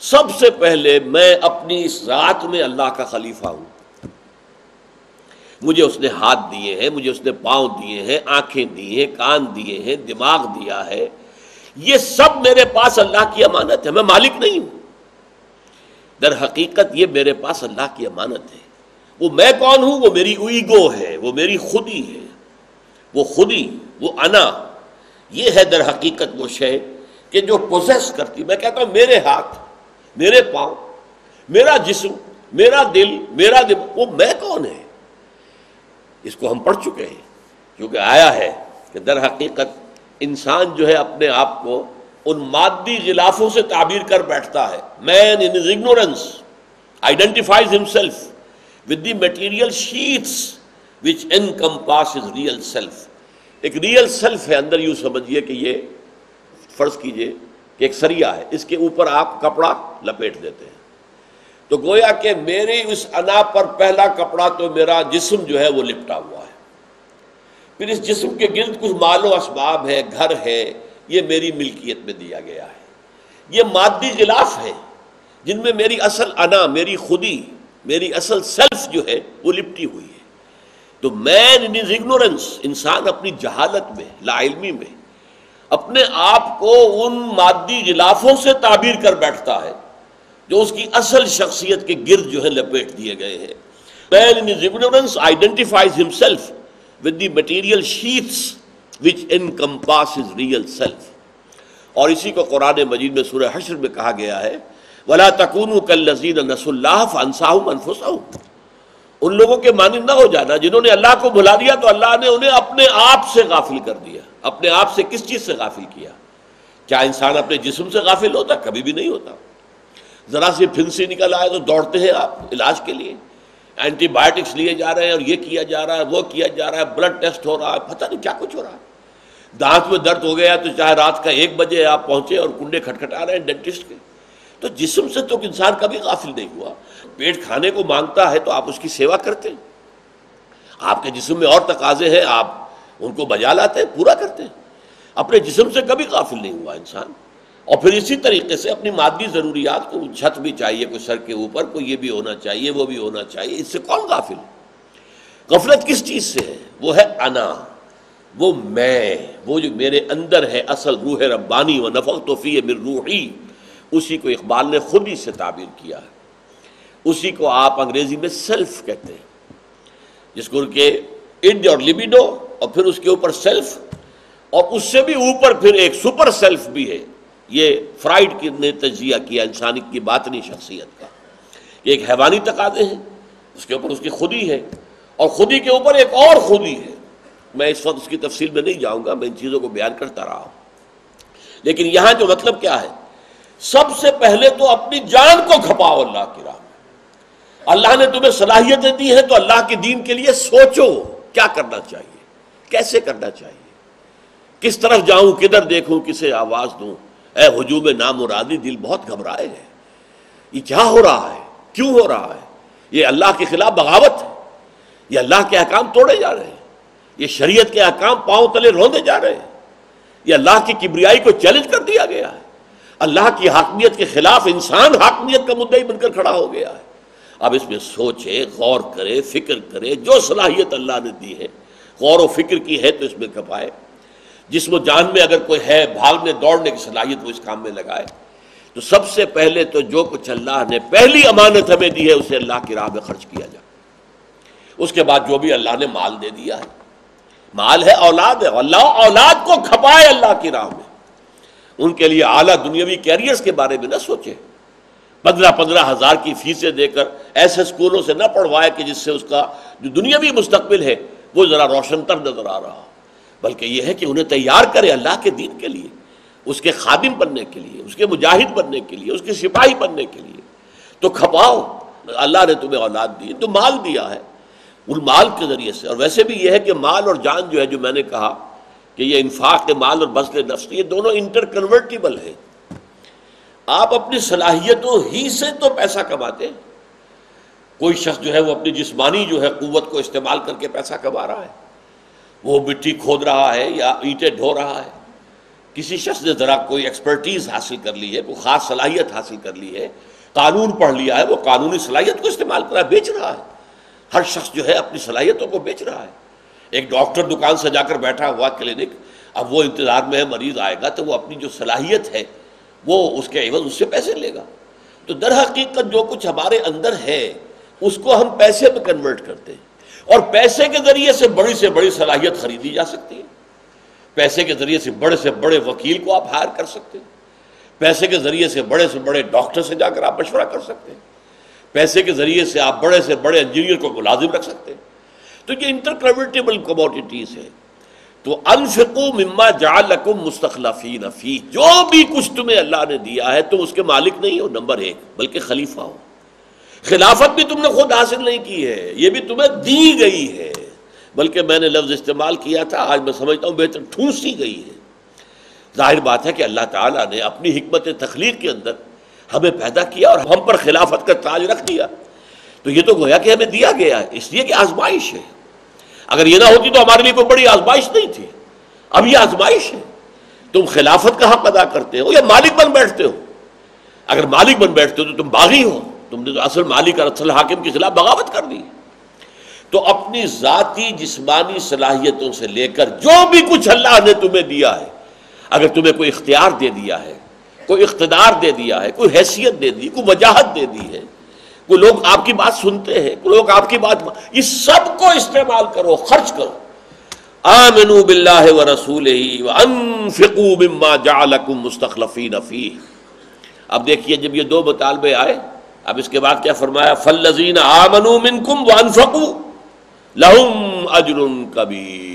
سب سے پہلے میں اپنی اس ذات میں اللہ کا خلیفہ ہوں. مجھے اس نے ہاتھ دیے ہیں، مجھے اس نے پاؤں دیے ہیں، آنکھیں دی ہیں، کان دیے ہیں، دماغ دیا ہے. یہ سب میرے پاس اللہ کی امانت ہے، میں مالک نہیں ہوں. در حقیقت یہ میرے پاس اللہ کی امانت ہے. وہ میں کون ہوں؟ وہ میری ایگو ہے، وہ میری خودی ہے، وہ خودی، وہ انا. یہ ہے در حقیقت وہ شے کہ جو پوزیس کرتی. میں کہتا ہوں میرے ہاتھ، میرے پاؤں، میرا جسم، میرا دل، میرا دماغ، وہ میں کون ہے؟ اس کو ہم پڑھ چکے ہیں، کیونکہ آیا ہے کہ در حقیقت انسان جو ہے اپنے آپ کو ان مادی غلافوں سے تعبیر کر بیٹھتا ہے. مین ان his ignorance identifies himself with the material sheets which encompass his real self. ایک ریئل سیلف ہے اندر. یوں سمجھیے کہ یہ فرض کیجئے کہ ایک سریا ہے، اس کے اوپر آپ کپڑا لپیٹ دیتے ہیں، تو گویا کہ میری اس انا پر پہلا کپڑا تو میرا جسم جو ہے وہ لپٹا ہوا ہے. پھر اس جسم کے گرد کچھ مال و اسباب ہے، گھر ہے، یہ میری ملکیت میں دیا گیا ہے. یہ مادی غلاف ہے جن میں میری اصل انا، میری خودی، میری اصل سیلف جو ہے وہ لپٹی ہوئی ہے. تو مین ان his ignorance، انسان اپنی جہالت میں، لا علمی میں اپنے آپ کو ان مادی غلافوں سے تعبیر کر بیٹھتا ہے جو اس کی اصل شخصیت کے گرد جو ہے لپیٹ دیے گئے ہیں. Man in his ignorance identifies himself with the material sheaths which encompass his real self. اور اسی کو قرآن مجید میں سورہ حشر میں کہا گیا ہے وَلَا تَكُونُوا كَالَّذِينَ نَسُوا اللَّهَ فَأَنسَاهُمْ أَنفُسَهُمْ. ان لوگوں کے مانند نہ ہو جانا جنہوں نے اللہ کو بھلا دیا تو اللہ نے انہیں اپنے آپ سے غافل کر دیا. اپنے آپ سے کس چیز سے غافل کیا؟ کیا انسان اپنے جسم سے غافل ہوتا؟ کبھی بھی نہیں ہوتا. ذرا سے پھنسی نکل آئے تو دوڑتے ہیں آپ علاج کے لیے، اینٹی بایوٹکس لیے جا رہے ہیں اور یہ کیا جا رہا ہے، وہ کیا جا رہا ہے، بلڈ ٹیسٹ ہو رہا ہے، پتہ نہیں کیا کچھ ہو رہا ہے. دانت میں درد ہو گیا تو چاہے رات کا 1 بجے آپ پہنچے اور کنڈے کھٹکھٹا رہے ہیں ڈینٹسٹ کے. تو جسم سے تو انسان کبھی غافل نہیں ہوا. پیٹ کھانے کو مانگتا ہے تو آپ اس کی سیوا کرتے ہیں. آپ کے جسم میں اور تقاضے ہیں، آپ ان کو بجا لاتے ہیں، پورا کرتے ہیں. اپنے جسم سے کبھی غافل نہیں ہوا انسان. اور پھر اسی طریقے سے اپنی مادی ضروریات کو، چھت بھی چاہیے کوئی سر کے اوپر، کوئی یہ بھی ہونا چاہیے، وہ بھی ہونا چاہیے. اس سے کون غافل؟ غفلت کس چیز سے ہے؟ وہ ہے انا، وہ میں، وہ جو میرے اندر ہے اصل روح ربانی. وَنَفَخْتُ فِيهِ مِن رُوحِي، اسی کو اقبال نے خودی سے تعبیر کیا ہے. اسی کو آپ انگریزی میں سیلف کہتے ہیں، جس کو کہ اڈ اور لبیڈو اور پھر اس کے اوپر سیلف، اور اس سے بھی اوپر پھر ایک سپر سیلف بھی ہے. یہ فرائڈ نے تجزیہ کیا انسانی کی باطنی شخصیت کا. یہ ایک حیوانی تقاضے ہیں، اس کے اوپر اس کی خودی ہے، اور خودی کے اوپر ایک اور خودی ہے. میں اس وقت اس کی تفصیل میں نہیں جاؤں گا، میں ان چیزوں کو بیان کرتا رہا ہوں. لیکن یہاں جو مطلب کیا ہے، سب سے پہلے تو اپنی جان کو کھپاؤ اللہ کی راہ میں. اللہ نے تمہیں صلاحیتیں دی ہیں تو اللہ کے دین کے لیے سوچو کیا کرنا چاہیے، کیسے کرنا چاہیے، کس طرف جاؤں، کدھر دیکھوں، کسے آواز دوں. اے ہجوم نامرادی، دل بہت گھبرائے ہے. یہ کیا ہو رہا ہے، کیوں ہو رہا ہے؟ یہ اللہ کے خلاف بغاوت ہے. یہ اللہ کے احکام توڑے جا رہے ہیں. یہ شریعت کے احکام پاؤں تلے روندے جا رہے ہیں. یہ اللہ کی کبریائی کو چیلنج کر دیا گیا ہے. اللہ کی حاکمیت کے خلاف انسان حاکمیت کا مدعی بن کر کھڑا ہو گیا ہے. اب اس میں سوچے، غور کرے، فکر کرے. جو صلاحیت اللہ نے دی ہے، غور و فکر کی ہے تو اس میں کھپائے. جسم و جان میں اگر کوئی ہے بھاگنے دوڑنے کی صلاحیت، وہ اس کام میں لگائے. تو سب سے پہلے تو جو کچھ اللہ نے پہلی امانت ہمیں دی ہے اسے اللہ کی راہ میں خرچ کیا جائے. اس کے بعد جو بھی اللہ نے مال دے دیا ہے، مال ہے، اولاد ہے، اللہ اولاد کو کھپائے اللہ کی راہ میں. ان کے لیے اعلیٰ دنیاوی کیریئرز کے بارے میں نہ سوچے. 15 ہزار کی فیسیں دے کر ایسے اسکولوں سے نہ پڑھوائے کہ جس سے اس کا جو دنیاوی مستقبل ہے وہ ذرا روشن تر نظر آ رہا ہو. بلکہ یہ ہے کہ انہیں تیار کرے اللہ کے دین کے لیے، اس کے خادم بننے کے لیے، اس کے مجاہد بننے کے لیے، اس کے سپاہی بننے کے لیے. تو کھپاؤ. اللہ نے تمہیں اولاد دی تو مال دیا ہے، ان مال کے ذریعے سے. اور ویسے بھی یہ ہے کہ مال اور جان جو ہے، جو میں نے کہا کہ یہ انفاق مال اور بذل نفس، یہ دونوں انٹر کنورٹیبل ہیں. آپ اپنی صلاحیتوں ہی سے تو پیسہ کماتے ہیں. کوئی شخص جو ہے وہ اپنی جسمانی جو ہے قوت کو استعمال کر کے پیسہ کما رہا ہے، وہ مٹی کھود رہا ہے یا اینٹیں ڈھو رہا ہے، کسی شخص نے ذرا کوئی ایکسپرٹیز حاصل کر لی ہے، کوئی خاص صلاحیت حاصل کر لی ہے، قانون پڑھ لیا ہے، وہ قانونی صلاحیت کو استعمال کر رہا ہے، بیچ رہا ہے۔ ہر شخص جو ہے اپنی صلاحیتوں کو بیچ رہا ہے۔ ایک ڈاکٹر دکان سجا کر بیٹھا ہوا کلینک، اب وہ انتظار میں ہے مریض آئے گا تو وہ اپنی جو صلاحیت ہے وہ اس کے عوض اس سے پیسے لے گا۔ تو در حقیقت جو کچھ ہمارے اندر ہے اس کو ہم پیسے میں کنورٹ کرتے ہیں، اور پیسے کے ذریعے سے بڑی صلاحیت خریدی جا سکتی ہے۔ پیسے کے ذریعے سے بڑے وکیل کو آپ ہائر کر سکتے ہیں، پیسے کے ذریعے سے بڑے ڈاکٹر سے جا کر آپ مشورہ کر سکتے ہیں، پیسے کے ذریعے سے آپ بڑے انجینئر کو ملازم رکھ سکتے ہیں۔ تو یہ انٹر کنورٹیبل کموڈیٹیز ہے۔ تو انفقوا مما جعلکم مستخلفین فیہ، جو بھی کچھ تمہیں اللہ نے دیا ہے تم اس کے مالک نہیں ہو نمبر 1، بلکہ خلیفہ ہو۔ خلافت بھی تم نے خود حاصل نہیں کی ہے، یہ بھی تمہیں دی گئی ہے، بلکہ میں نے لفظ استعمال کیا تھا، آج میں سمجھتا ہوں بہتر ٹھونسی گئی ہے۔ ظاہر بات ہے کہ اللہ تعالیٰ نے اپنی حکمت تخلیق کے اندر ہمیں پیدا کیا اور ہم پر خلافت کا تاج رکھ دیا، تو یہ تو گویا کہ ہمیں دیا گیا ہے، اس لیے کہ آزمائش ہے۔ اگر یہ نہ ہوتی تو ہمارے لیے کوئی بڑی آزمائش نہیں تھی، اب یہ آزمائش ہے۔ تم خلافت کا حق ادا کرتے ہو یا مالک بن بیٹھتے ہو؟ اگر مالک بن بیٹھتے ہو تو تم باغی ہو، تم نے تو اصل مالک اور اصل حاکم کے خلاف بغاوت کر دی۔ تو اپنی ذاتی جسمانی صلاحیتوں سے لے کر جو بھی کچھ اللہ نے تمہیں دیا ہے، اگر تمہیں کوئی اختیار دے دیا ہے، کوئی اقتدار دے دیا ہے، کوئی حیثیت دے دی، کوئی وجاہت دے دی ہے، کوئی لوگ آپ کی بات سنتے ہیں، کوئی لوگ آپ کی بات، اس سب کو استعمال کرو، خرچ کرو۔ آمنوا باللہ ورسولہ وانفقوا مما جعلکم مستخلفین فیہ۔ اب دیکھیے جب یہ دو مطالبے آئے، اب اس کے بعد کیا فرمایا؟ فالذین آمنوا منکم وانفقوا لہم اجر کبیر۔